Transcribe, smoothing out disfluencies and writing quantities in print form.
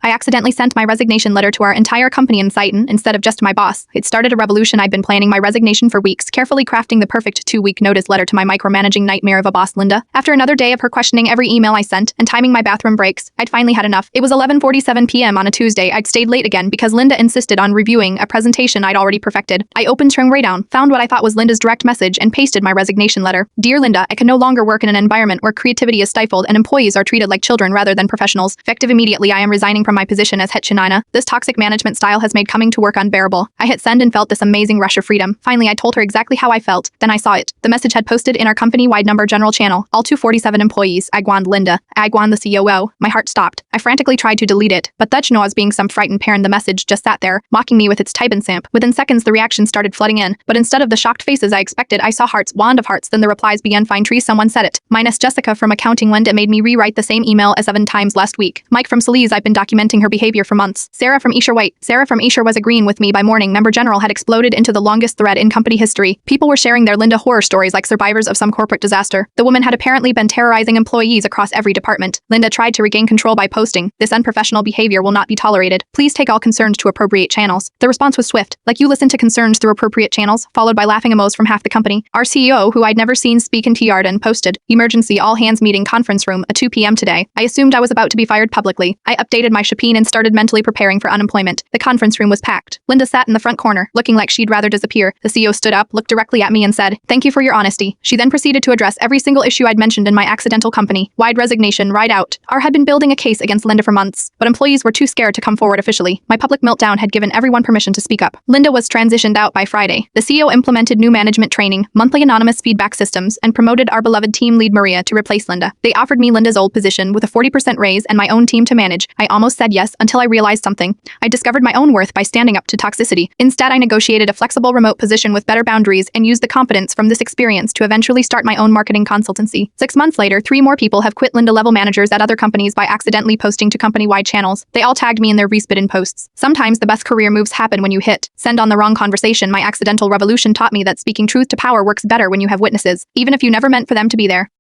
I accidentally sent my resignation letter to our entire company in Sighton instead of just my boss. It started a revolution. I'd been planning my resignation for weeks, carefully crafting the perfect 2-week notice letter to my micromanaging nightmare of a boss, Linda. After another day of her questioning every email I sent and timing my bathroom breaks, I'd finally had enough. It was 11:47 p.m. on a Tuesday. I'd stayed late again because Linda insisted on reviewing a presentation I'd already perfected. I opened Down, found what I thought was Linda's direct message, and pasted my resignation letter. Dear Linda, I can no longer work in an environment where creativity is stifled and employees are treated like children rather than professionals. Effective immediately, I am resigning from my position as head Chinina. This toxic management style has made coming to work unbearable. I hit send and felt this amazing rush of freedom. Finally, I told her exactly how I felt. Then I saw it. The message had posted in our company-wide number general channel. All 247 employees. Agwan Linda. Agwan the COO. My heart stopped. I frantically tried to delete it, but Dutch Noah's being some frightened parent, the message just sat there, mocking me with its type and samp. Within seconds, the reactions started flooding in, but instead of the shocked faces I expected, I saw hearts, wand of hearts. Then the replies began. Fine tree, someone said it. Minus Jessica from accounting. Linda made me rewrite the same email as 7 times last week. Mike from Salise, I've been documenting her behavior for months. Sarah from Isher, wait. Sarah from Isher was agreeing with me by morning. Member General had exploded into the longest thread in company history. People were sharing their Linda horror stories like survivors of some corporate disaster. The woman had apparently been terrorizing employees across every department. Linda tried to regain control by posting, "This unprofessional behavior will not be tolerated. Please take all concerns to appropriate channels." The response was swift. "Like you listen to concerns through appropriate channels," followed by laughing emojis from half the company. Our CEO, who I'd never seen speak in Yarden, posted, "Emergency all hands meeting conference room at 2 p.m. today." I assumed I was about to be fired publicly. I updated my Shopeen and started mentally preparing for unemployment. The conference room was packed. Linda sat in the front corner, looking like she'd rather disappear. The CEO stood up, looked directly at me and said, "Thank you for your honesty." She then proceeded to address every single issue I'd mentioned in my accidental company-wide resignation right out. R had been building a case against Linda for months, but employees were too scared to come forward officially. My public meltdown had given everyone permission to speak up. Linda was transitioned out by Friday. The CEO implemented new management training, monthly anonymous feedback systems, and promoted our beloved team lead Maria to replace Linda. They offered me Linda's old position with a 40% raise and my own team to manage. I almost said yes until I realized something. I discovered my own worth by standing up to toxicity. Instead, I negotiated a flexible remote position with better boundaries and used the confidence from this experience to eventually start my own marketing consultancy. 6 months later, 3 more people have quit Linda-level managers at other companies by accidentally posting to company-wide channels. They all tagged me in their respit posts. Sometimes the best career moves happen when you hit send on the wrong conversation. My accidental revolution taught me that speaking truth to power works better when you have witnesses, even if you never meant for them to be there.